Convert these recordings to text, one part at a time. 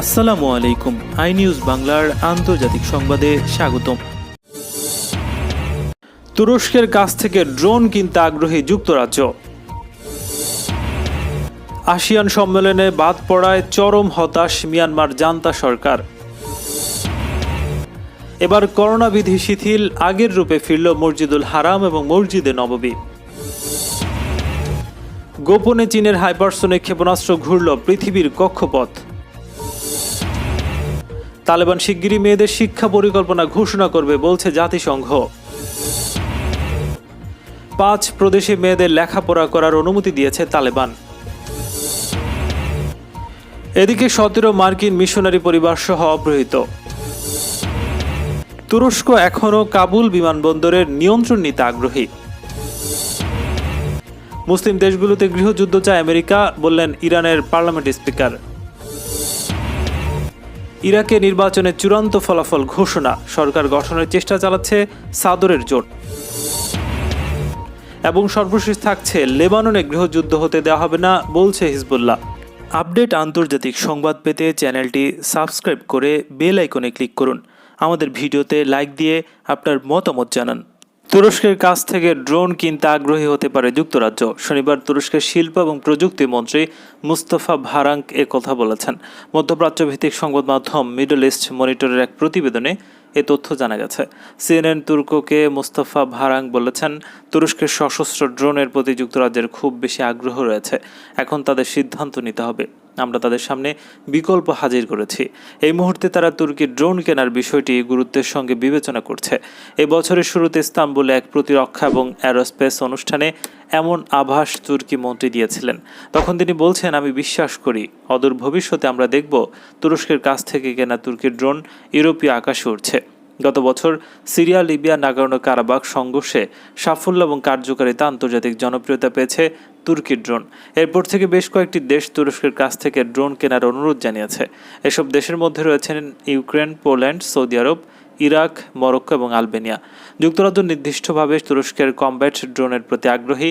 আসসালামু আলাইকুম। I news বাংলার আন্তর্জাতিক সংবাদে স্বাগতম। তুরস্কের কাছ থেকে ড্রোন কিনতে আগ্রহী যুক্তরাজ্য। আসিয়ান সম্মেলনে বাদ পড়ায় চরম হতাশ মিয়ানমার জান্তা সরকার। এবার করোনা বিধি শিথিল, আগের রূপে ফিরল মসজিদুল হারাম এবং মসজিদে নববী। গোপনে চীনের হাইপারসোনিক ক্ষেপণাস্ত্র ঘুরল পৃথিবীর কক্ষপথ। তালেবান শিগগিরই মেয়েদের শিক্ষা পরিকল্পনা ঘোষণা করবে বলছে জাতিসংঘ। 5 প্রদেশে মেয়েদের লেখাপড়া করার অনুমতি দিয়েছে তালেবান। এদিকে 17 মার্কিন মিশনারি পরিবার সহ অপহৃত। তুরস্ক এখনও কাবুল বিমানবন্দরের নিয়ন্ত্রণ নিতে আগ্রহী। মুসলিম দেশগুলোতে গৃহযুদ্ধ চায় আমেরিকা, বললেন ইরানের পার্লামেন্ট স্পিকার। ইরাকে নির্বাচনের চূড়ান্ত ফলাফল ঘোষণা, সরকার গঠনের চেষ্টা চালাচ্ছে সাদরের জোট। এবং সর্বশেষ থাকছে, লেবাননে গৃহযুদ্ধ হতে দেওয়া হবে না বলছে হিজবুল্লাহ। আপডেট আন্তর্জাতিক সংবাদ পেতে চ্যানেলটি সাবস্ক্রাইব করে বেল আইকনে ক্লিক করুন। আমাদের ভিডিওতে লাইক দিয়ে আপনার মতামত জানান। তুরস্কের কাছ থেকে ড্রোন কিনতে আগ্রহী হতে পারে যুক্তরাজ্য। শনিবার তুরস্কের শিল্প এবং প্রযুক্তি মন্ত্রী মুস্তাফা ভারাঙ্ক কথা বলেছেন। মধ্যপ্রাচ্য ভিত্তিক সংবাদ মাধ্যম মিডল ইস্ট মনিটরের এক প্রতিবেদনে এ তথ্য জানা গেছে। সিএনএন তুর্ককে মুস্তাফা ভারাঙ্ক বলেছেন, তুরস্কের সশস্ত্র ড্রোনের প্রতি যুক্তরাজ্যের খুব বেশি আগ্রহ রয়েছে। এখন তাদের সিদ্ধান্ত নিতে হবে। আমরা তাদের সামনে বিকল্প হাজির করেছি। এই মুহূর্তে তারা তুর্কির ড্রোন কেনার বিষয়টি গুরুত্বের সঙ্গে বিবেচনা করছে। এই বছরের শুরুতে ইস্তাম্বুলে এক প্রতিরক্ষা এবং অ্যারোস্পেস অনুষ্ঠানে এমন আভাস তুর্কি মন্ত্রী দিয়েছিলেন। তখন তিনি বলছেন, আমি বিশ্বাস করি অদূর ভবিষ্যতে আমরা দেখব তুরস্কের কাছ থেকে কেনা তুর্কির ড্রোন ইউরোপীয় আকাশে উঠছে। গত বছর সিরিয়া, লিবিয়া, নাগর্নো কারাবাখ সংঘর্ষে সাফল্য এবং কার্যকারিতা আন্তর্জাতিক জনপ্রিয়তা পেয়েছে তুর্কির ড্রোন। এরপর থেকে বেশ কয়েকটি দেশ তুরস্কের কাছ থেকে ড্রোন কেনার অনুরোধ জানিয়েছে। এসব দেশের মধ্যে রয়েছেন ইউক্রেন, পোল্যান্ড, সৌদি আরব, ইরাক, মরক্কো এবং আলবেনিয়া। যুক্তরাজ্য নির্দিষ্টভাবে তুরস্কের কমব্যাট ড্রোনের প্রতি আগ্রহী।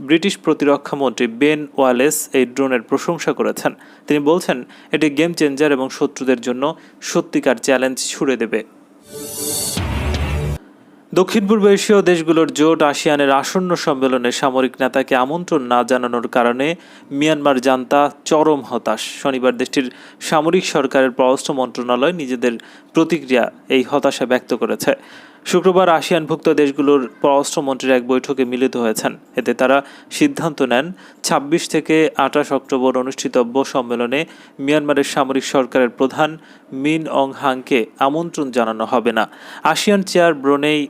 ব্রিটিশ প্রতিরক্ষা মন্ত্রী বেন ওয়ালেস এই ড্রোনের প্রশংসা করেছেন। তিনি বলছেন, এটি গেম চেঞ্জার এবং শত্রুদের জন্য সত্যিকার চ্যালেঞ্জ ছুড়ে দেবে। দক্ষিণ পূর্ব এশীয় দেশগুলোর জোট আসিয়ানের আসন্ন সম্মেলনে সামরিক নেতাকে আমন্ত্রণ না জানানোর কারণে মিয়ানমার জান্তা চরম হতাশ। শনিবার দেশটির সামরিক সরকারের পররাষ্ট্র মন্ত্রণালয় নিজেদের প্রতিক্রিয়া এই হতাশা ব্যক্ত করেছে। শুক্রবার আসিয়ানভুক্ত দেশগুলোর পররাষ্ট্রমন্ত্রীরা এক বৈঠকে মিলিত হয়েছেন। এতে তারা সিদ্ধান্ত নেন, 26 থেকে 28 অক্টোবর অনুষ্ঠিতব্য সম্মেলনে মিয়ানমারের সামরিক সরকারের প্রধান মিন অং হাংকে আমন্ত্রণ জানানো হবে না। আসিয়ান চেয়ার ব্রুনেই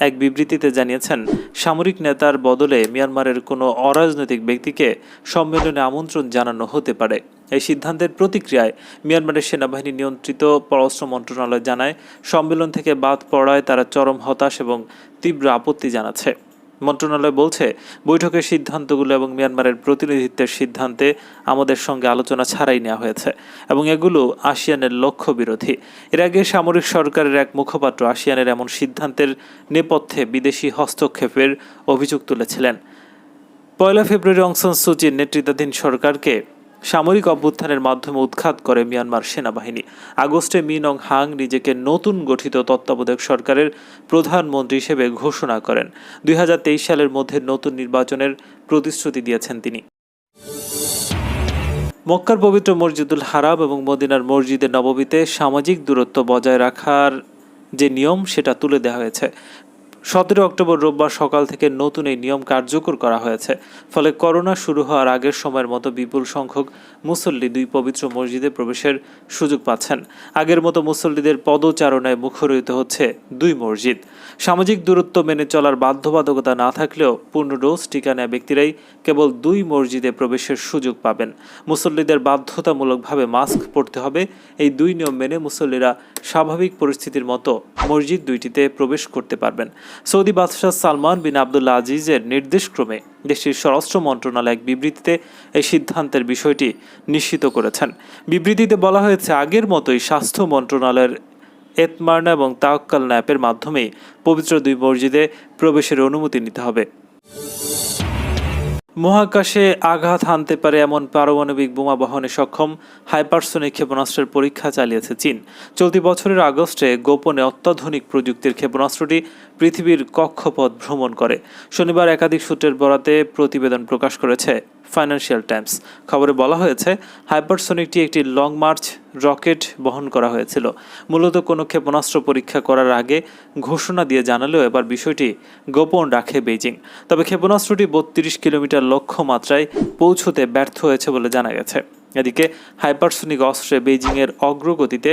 এক বিবৃতিতে জানিয়েছেন, সামরিক নেতার বদলে মিয়ানমারের কোনো অরাজনৈতিক ব্যক্তিকে সম্মেলনে আমন্ত্রণ জানানো হতে পারে। এই সিদ্ধান্তের প্রতিক্রিয়ায় মিয়ানমারের সেনাবাহিনী নিয়ন্ত্রিত পররাষ্ট্র মন্ত্রণালয় জানায়, সম্মেলন থেকে বাদ পড়ায় তারা চরম হতাশ এবং তীব্র আপত্তি জানাচ্ছে। মন্ত্রণালয় বলছে, বৈঠকের সিদ্ধান্তগুলো এবং মিয়ানমারের প্রতিনিধিত্বের সিদ্ধান্তে আমাদের সঙ্গে আলোচনা ছাড়াই নেওয়া হয়েছে এবং এগুলো আসিয়ানের লক্ষ্য বিরোধী। এর আগে সামরিক সরকারের এক মুখপাত্র আসিয়ানের এমন সিদ্ধান্তের নেপথ্যে বিদেশি হস্তক্ষেপের অভিযোগ তুলেছিলেন। 1 ফেব্রুয়ারি অং সান সু চির নেতৃত্বাধীন সরকারকে সামরিক অভ্যুত্থানের মাধ্যমে উৎখাত করে মিয়ানমার সেনাবাহিনী। আগস্টে মিন অং হাং নিজেকে নতুন গঠিত তত্ত্বাবধায়ক সরকারের প্রধানমন্ত্রী হিসেবে ঘোষণা করেন। 2023 সালের মধ্যে নতুন নির্বাচনের প্রতিশ্রুতি দিয়েছেন তিনি। মক্কার পবিত্র মসজিদুল হারাম এবং মদিনার মসজিদে নববীতে সামাজিক দূরত্ব বজায় রাখার যে নিয়ম সেটা তুলে দেওয়া হয়েছে। 17 অক্টোবর রোববার সকাল থেকে নতুন এই নিয়ম কার্যকর করা হয়েছে। ফলে করোনা শুরু হওয়ার আগের সময়ের মতো বিপুল সংখ্যক মুসল্লি দুই পবিত্র মসজিদে প্রবেশের সুযোগ পাচ্ছেন। আগের মতো মুসল্লিদের পদচারণায় মুখরিত হচ্ছে দুই মসজিদ। সামাজিক দূরত্ব মেনে চলার বাধ্যবাধকতা না থাকলেও পূর্ণ ডোজ টিকা নেওয়া ব্যক্তিরাই কেবল দুই মসজিদে প্রবেশের সুযোগ পাবেন। মুসল্লিদের বাধ্যতামূলকভাবে মাস্ক পরতে হবে। এই দুই নিয়ম মেনে মুসল্লিরা স্বাভাবিক পরিস্থিতির মতো মসজিদ দুইটিতে প্রবেশ করতে পারবেন। সৌদি বাদশাহ সালমান বিন আবদুল্লাহ আজিজের নির্দেশক্রমে দেশটির স্বরাষ্ট্র মন্ত্রণালয় এক বিবৃতিতে এই সিদ্ধান্তের বিষয়টি নিশ্চিত করেছেন। বিবৃতিতে বলা হয়েছে, আগের মতোই স্বাস্থ্য মন্ত্রণালয়ের এতমার্না এবং তাওয়াক্কাল ন্যাপের মাধ্যমেই পবিত্র দুই মসজিদে প্রবেশের অনুমতি নিতে হবে। মহাকাশে আঘাত হানতে পারে এমন পারমাণবিক বোমা বহনে সক্ষম হাইপারসোনিক ক্ষেপণাস্ত্রের পরীক্ষা চালিয়েছে চীন। চলতি বছরের আগস্টে গোপনে অত্যাধুনিক প্রযুক্তির ক্ষেপণাস্ত্রটি পৃথিবীর কক্ষপথ ভ্রমণ করে। শনিবার একাধিক সূত্রের বরাতে প্রতিবেদন প্রকাশ করেছে ফাইন্যান্সিয়াল টাইমস। খবরে বলা হয়েছে, হাইপারসোনিকটি একটি লং মার্চ রকেট বহন করা হয়েছিল। মূলত কোনো ক্ষেপণাস্ত্র পরীক্ষা করার আগে ঘোষণা দিয়ে জানালেও এবার বিষয়টি গোপন রাখে বেইজিং। তবে ক্ষেপণাস্ত্রটি ৩২ কিলোমিটার লক্ষ্যমাত্রায় পৌঁছতে ব্যর্থ হয়েছে বলে জানা গেছে। এদিকে হাইপারসোনিক অস্ত্রে বেইজিংয়ের অগ্রগতিতে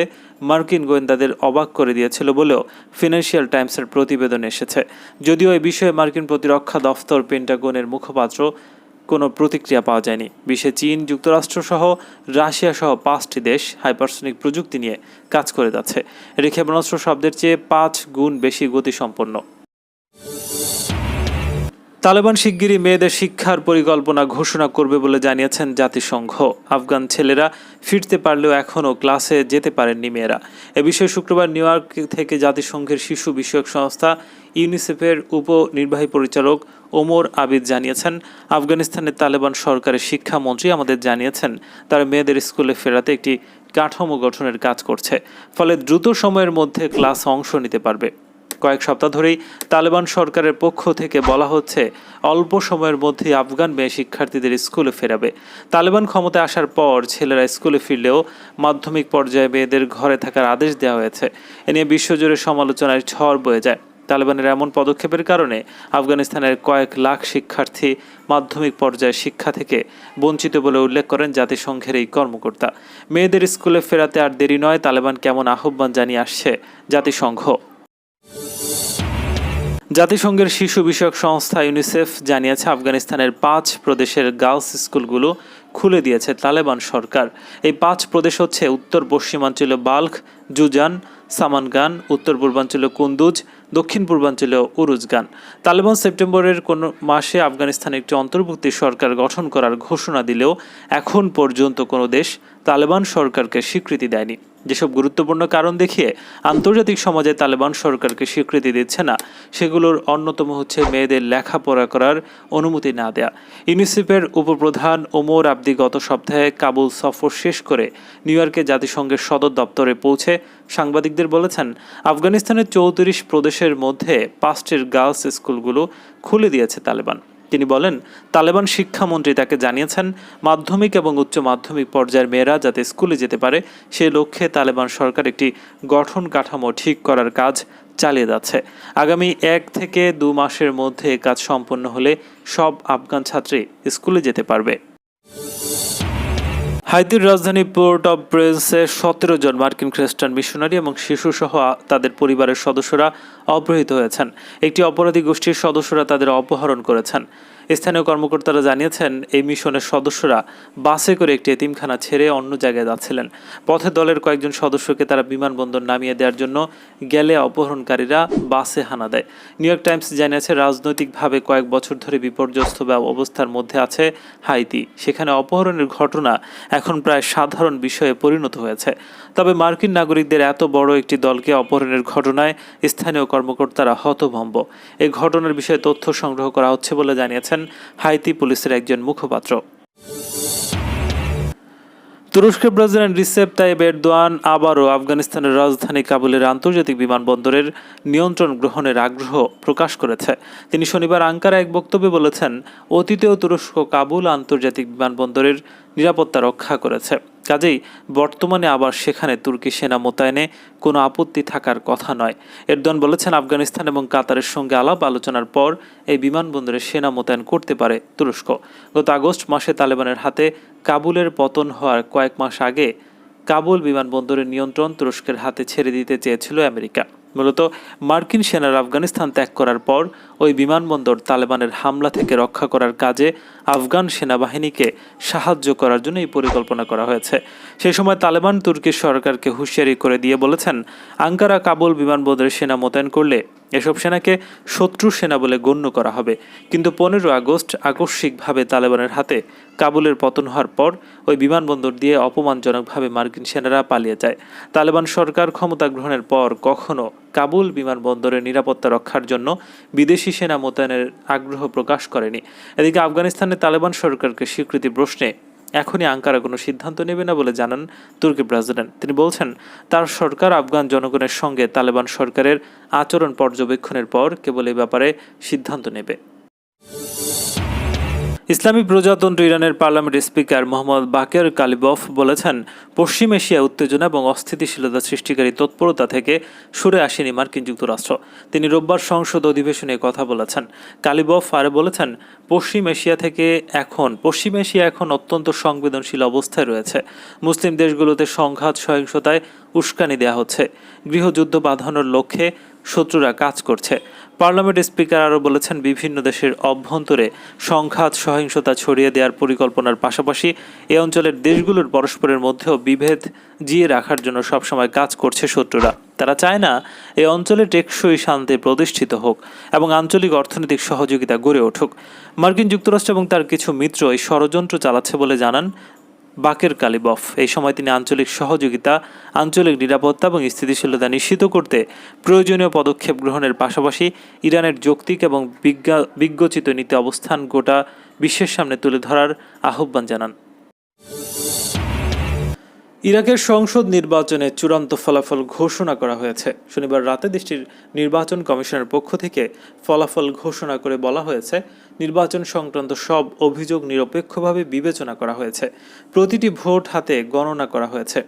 মার্কিন গোয়েন্দাদের অবাক করে দিয়েছিল বলেও ফিনান্সিয়াল টাইমসের প্রতিবেদনে এসেছে। যদিও এ বিষয়ে মার্কিন প্রতিরক্ষা দফতর পেন্টাগনের মুখপাত্র কোনো প্রতিক্রিয়া পাওয়া যায়নি। বিশ্বে চীন, যুক্তরাষ্ট্র সহ রাশিয়া সহ 5টি দেশ হাইপারসোনিক প্রযুক্তি নিয়ে কাজ করে যাচ্ছে। এটি ক্ষেপণাস্ত্র শব্দের চেয়ে 5 গুণ বেশি গতিসম্পন্ন। তালেবান শিগগিরই মেয়েদের শিক্ষার পরিকল্পনা ঘোষণা করবে বলে জানিয়েছেন জাতিসংঘ। আফগান ছেলেরা ফিরতে পারলেও এখনও ক্লাসে যেতে পারেননি মেয়েরা। এ বিষয়ে শুক্রবার নিউ ইয়র্ক থেকে জাতিসংঘের শিশু বিষয়ক সংস্থা ইউনিসেফের উপনির্বাহী পরিচালক ওমর আবিদ জানিয়েছেন, আফগানিস্তানের তালেবান সরকারের শিক্ষামন্ত্রী আমাদের জানিয়েছেন তারা মেয়েদের স্কুলে ফেরাতে একটি কাঠামো গঠনের কাজ করছে, ফলে দ্রুত সময়ের মধ্যে ক্লাসে অংশ নিতে পারবে। কয়েক সপ্তাহ ধরেই তালেবান সরকারের পক্ষ থেকে বলা হচ্ছে অল্প সময়ের মধ্যেই আফগান মেয়ে শিক্ষার্থীদের স্কুলে ফেরাবে। তালেবান ক্ষমতায় আসার পর ছেলেরা স্কুলে ফিরলেও মাধ্যমিক পর্যায়ে মেয়েদের ঘরে থাকার আদেশ দেওয়া হয়েছে। এ নিয়ে বিশ্বজুড়ে সমালোচনার ঝড় বয়ে যায়। তালেবানের এমন পদক্ষেপের কারণে আফগানিস্তানের কয়েক লাখ শিক্ষার্থী মাধ্যমিক পর্যায়ে শিক্ষা থেকে বঞ্চিত বলে উল্লেখ করেন জাতিসংঘের এই কর্মকর্তা। মেয়েদের স্কুলে ফেরাতে আর দেরি নয়, তালেবান কেমন আহ্বান জানিয়ে আসছে জাতিসংঘ। জাতিসংঘের শিশু বিষয়ক সংস্থা ইউনিসেফ জানিয়েছে, আফগানিস্তানের 5 প্রদেশের গার্লস স্কুলগুলো খুলে দিয়েছে তালেবান সরকার। এই 5 প্রদেশ হচ্ছে উত্তর পশ্চিমাঞ্চলে বাল্খ, জুজান, সামানগান, উত্তর পূর্বাঞ্চলে কুন্দুজ, দক্ষিণ পূর্বাঞ্চলে উরুজগান। তালেবান সেপ্টেম্বরের কোন মাসে আফগানিস্তানে একটি অন্তর্বর্তী সরকার গঠন করার ঘোষণা দিলেও এখন পর্যন্ত কোনো দেশ তালেবান সরকারকে স্বীকৃতি দেয়নি। যেসব গুরুত্বপূর্ণ কারণ দেখিয়ে আন্তর্জাতিক সমাজে তালেবান সরকারকে স্বীকৃতি দিচ্ছে না, সেগুলোর অন্যতম হচ্ছে মেয়েদের লেখাপড়া করার অনুমতি না দেয়া। ইউনিসেফের উপপ্রধান ওমর আবদি গত সপ্তাহে কাবুল সফর শেষ করে নিউ ইয়র্কে জাতিসংঘের সদর দপ্তরে পৌঁছে সাংবাদিকদের বলেছেন, আফগানিস্তানের 34 প্রদেশের মধ্যে 5টির গার্লস স্কুলগুলো খুলে দিয়েছে তালেবান। তিনি বলেন, তালেবান শিক্ষামন্ত্রী তাকে জানিয়েছেন মাধ্যমিক এবং উচ্চ মাধ্যমিক পর্যায়ের মেয়েরা যাতে স্কুলে যেতে পারে সে লক্ষ্যে তালেবান সরকার একটি গঠন কাঠামো ঠিক করার কাজ চালিয়ে যাচ্ছে। আগামী 1 থেকে 2 মাসের মধ্যে কাজ সম্পন্ন হলে সব আফগান ছাত্রী স্কুলে যেতে পারবে। হাইতির রাজধানী পোর্ট অব প্রিন্সে 17 জন মার্কিন খ্রিস্টান মিশনারি এবং শিশুসহ তাদের পরিবারের সদস্যরা অপহৃত হয়েছেন। একটি অপরাধী গোষ্ঠীর সদস্যরা তাদের অপহরণ করেছেন। স্থানীয় কর্মকর্তারা জানিয়েছেন, এই মিশনের সদস্যরা বাসে করে একটি এতিমখানা ছেড়ে অন্য জায়গায় যাচ্ছিলেন। পথে দলের কয়েকজন সদস্যকে তারা বিমানবন্দর নামিয়ে দেওয়ার জন্য গেলে অপহরণকারীরা বাসে হানা দেয়। নিউ ইয়র্ক টাইমস জানিয়েছে, রাজনৈতিকভাবে কয়েক বছর ধরে বিপর্যস্ত অবস্থার মধ্যে আছে হাইতি। সেখানে অপহরণের ঘটনা এখন প্রায় সাধারণ বিষয়ে পরিণত হয়েছে। তবে মার্কিন নাগরিকদের এত বড় একটি দলকে অপহরণের ঘটনায় স্থানীয় কর্মকর্তারা হতভম্ব। এই ঘটনার বিষয়ে তথ্য সংগ্রহ করা হচ্ছে বলে জানিয়েছেন হাইতি পুলিশের একজন মুখপাত্র। তুরস্কের প্রেসিডেন্ট রিসেপ তাইয়েপ এরদোয়ান আবারও আফগানিস্তানের রাজধানী কাবুলের আন্তর্জাতিক বিমানবন্দরের নিয়ন্ত্রণ গ্রহণের আগ্রহ প্রকাশ করেছে। তিনি শনিবার আঙ্কারায় এক বক্তব্যে বলেছেন, অতীতেও তুরস্ক কাবুল আন্তর্জাতিক বিমানবন্দরের নিরাপত্তা রক্ষা করেছে, কাজেই বর্তমানে আবার সেখানে তুর্কি সেনা মোতায়েনে কোনো আপত্তি থাকার কথা নয়। এরদোয়ান বলেছেন, আফগানিস্তান এবং কাতারের সঙ্গে আলাপ আলোচনার পর এই বিমানবন্দরে সেনা মোতায়েন করতে পারে তুরস্ক। গত আগস্ট মাসে তালেবানের হাতে কাবুলের পতন হওয়ার কয়েক মাস আগে কাবুল বিমানবন্দরের নিয়ন্ত্রণ তুরস্কের হাতে ছেড়ে দিতে চেয়েছিল আমেরিকা। মূলত মার্কিন সেনারা আফগানিস্তান ত্যাগ করার পর ওই বিমানবন্দর তালেবানের হামলা থেকে রক্ষা করার কাজে আফগান সেনাবাহিনীকে সাহায্য করার জন্য এই পরিকল্পনা করা হয়েছে। সেই সময় তালেবান তুর্কি সরকারকে হুঁশিয়ারি করে দিয়ে বলেছেন, আঙ্কারা কাবুল বিমানবন্দরে সেনা মোতায়েন করলে এসব সেনাকে শত্রু সেনা বলে গণ্য করা হবে। কিন্তু 15 আগস্ট আকস্মিকভাবে তালেবানের হাতে কাবুলের পতন হওয়ার পর ওই বিমানবন্দর দিয়ে অপমানজনকভাবে মার্কিন সেনারা পালিয়ে যায়। তালেবান সরকার ক্ষমতা গ্রহণের পর কখনো কাবুল বিমানবন্দরের নিরাপত্তা রক্ষার জন্য বিদেশি সেনা মোতায়েনের আগ্রহ প্রকাশ করেনি। এদিকে আফগানিস্তানে তালেবান সরকারকে স্বীকৃতি প্রশ্নে এখনই আঙ্কারা কোনো সিদ্ধান্ত নেবে না বলে জানান তুর্কি প্রেসিডেন্ট। তিনি বলছেন, তার সরকার আফগান জনগণের সঙ্গে তালেবান সরকারের আচরণ পর্যবেক্ষণের পর কেবল এই ব্যাপারে সিদ্ধান্ত নেবে। ইসলামী প্রজাতন্ত্র ইরানের পার্লামেন্ট স্পিকার মোহাম্মদ বাকের কালিবফ বলেছেন, পশ্চিম এশিয়া উত্তেজনা এবং অস্থিতিশীলতা সৃষ্টিকারী তৎপরতা থেকে সরে আসেনি মার্কিন যুক্তরাষ্ট্র। তিনি রোববার সংসদ অধিবেশনে কথা বলেছেন। কালিবফ আরও বলেছেন, পশ্চিম এশিয়া এখন অত্যন্ত সংবেদনশীল অবস্থায় রয়েছে। মুসলিম দেশগুলোতে সংঘাত সহিংসতায় উস্কানি দেওয়া হচ্ছে। গৃহযুদ্ধ বাঁধানোর লক্ষ্যে শত্রুরা কাজ করছে। পার্লামেন্ট স্পিকার আরও বলেছেন, বিভিন্ন দেশের অভ্যন্তরে সংঘাত সহিংসতা ছড়িয়ে দেওয়ার পরিকল্পনার পাশাপাশি এ অঞ্চলের দেশগুলোর পরস্পরের মধ্যেও বিভেদ জিয়ে রাখার জন্য সবসময় কাজ করছে শত্রুরা। তারা চায় না এই অঞ্চলে টেকসই শান্তি প্রতিষ্ঠিত হোক এবং আঞ্চলিক অর্থনৈতিক সহযোগিতা গড়ে উঠুক। মার্কিন যুক্তরাষ্ট্র এবং তার কিছু মিত্র এই ষড়যন্ত্র চালাচ্ছে বলে জানান বাকের কালিবফ। এই সময় তিনি আঞ্চলিক সহযোগিতা, আঞ্চলিক নিরাপত্তা এবং স্থিতিশীলতা নিশ্চিত করতে প্রয়োজনীয় পদক্ষেপ গ্রহণের পাশাপাশি ইরানের যৌক্তিক এবং বিজ্ঞোচিত নীতি অবস্থান গোটা বিশ্বের সামনে তুলে ধরার আহ্বান জানান। ইরাকের সংসদ নির্বাচনে চূড়ান্ত ফলাফল ঘোষণা করা হয়েছে। শনিবার রাতে দেশটির নির্বাচন কমিশনের পক্ষ থেকে ফলাফল ঘোষণা করে বলা হয়েছে, নির্বাচন সংক্রান্ত সব অভিযোগ নিরপেক্ষভাবে বিবেচনা করা হয়েছে। প্রতিটি ভোট হাতে গণনা করা হয়েছে।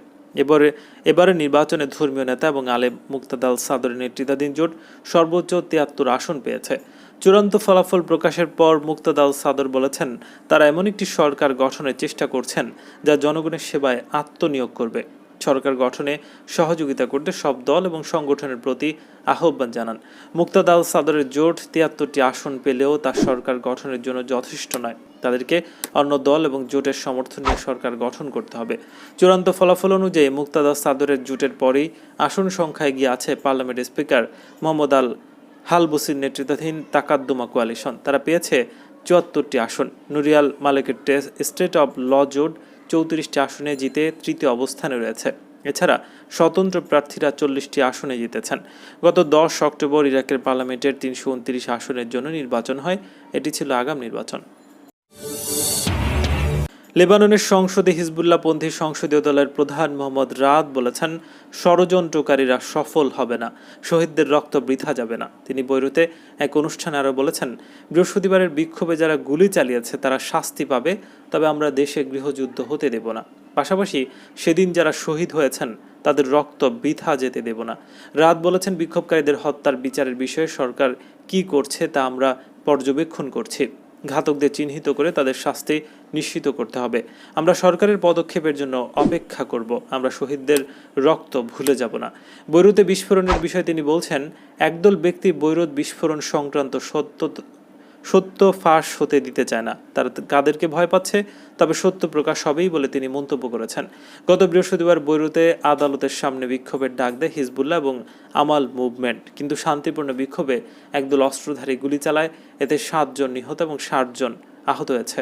এবারে নির্বাচনে ধর্মীয় নেতা এবং আলেম মুক্তাদাল সাদরের নেতৃত্বাধীন জোট সর্বোচ্চ 73 আসন পেয়েছে। চূড়ান্ত ফলাফল প্রকাশের পর মুক্তাদাল সাদর বলেছেন, তারা এমন একটি সরকার গঠনের চেষ্টা করছেন যা জনগণের সেবায় আত্মনিয়োগ করবে। সরকার গঠনে সহযোগিতা করতে সব দল এবং সংগঠনের প্রতি আহ্বান জানান। মুক্তাদাল সাদরের জোট 73টি আসন পেলেও তা সরকার গঠনের জন্য যথেষ্ট নয়। তাদেরকে অন্য দল এবং জোটের সমর্থন নিয়ে সরকার গঠন করতে হবে। চূড়ান্ত ফলাফল অনুযায়ী মুক্তাদাল সাদরের জোটের পরেই আসন সংখ্যায় গিয়ে আছে পার্লামেন্ট স্পিকার মোহাম্মদ আল হালবুসির নেতৃত্বাধীন তাকাদ্দুমা কোয়ালিশন। তারা পেয়েছে 74টি আসন। নুরিয়াল মালিকের স্টেট অব ল জোট 34টি আসনে জিতে তৃতীয় অবস্থানে রয়েছে। এছাড়া স্বতন্ত্র প্রার্থীরা 40টি আসনে জিতেছেন। গত 10 অক্টোবর ইরাকের পার্লামেন্টের 329 আসনের জন্য নির্বাচন হয়। এটি ছিল আগাম নির্বাচন। লেবাননের সংসদে হিজবুল্লাহপন্থী সংসদীয় দলের প্রধান মোহাম্মদ রাদ বলেছেন, ষড়যন্ত্রকারীরা সফল হবে না, শহীদদের রক্ত বৃথা যাবে না। তিনি বৈরুতে এক অনুষ্ঠানে আরও বলেছেন, বৃহস্পতিবারের বিক্ষোভে যারা গুলি চালিয়েছে তারা শাস্তি পাবে, তবে আমরা দেশে গৃহযুদ্ধ হতে দেব না। পাশাপাশি সেদিন যারা শহীদ হয়েছেন তাদের রক্ত বৃথা যেতে দেব না। রাদ বলেছেন, বিক্ষোভকারীদের হত্যার বিচারের বিষয়ে সরকার কি করছে তা আমরা পর্যবেক্ষণ করছি। ঘাতকদের চিহ্নিত করে তাদের শাস্তি নিশ্চিত করতে হবে। আমরা সরকারের পদক্ষেপের জন্য অপেক্ষা করব। আমরা শহীদদের রক্ত ভুলে যাব না। বৈরুতে বিস্ফোরণের বিষয়ে তিনি বলছেন, একদল ব্যক্তি বৈরুত বিস্ফোরণ সংক্রান্ত সত্য ফাঁস হতে দিতে চায় না। তারা কাদেরকে ভয় পাচ্ছে, তবে সত্য প্রকাশ হবেই বলে তিনি মন্তব্য করেছেন। গত বৃহস্পতিবার বৈরুতে আদালতের সামনে বিক্ষোভের ডাক দেয় হিজবুল্লাহ এবং আমাল মুভমেন্ট, কিন্তু শান্তিপূর্ণ বিক্ষোভে একদল অস্ত্রধারী গুলি চালায়। এতে 7 জন নিহত এবং 60 জন আহত হয়েছে।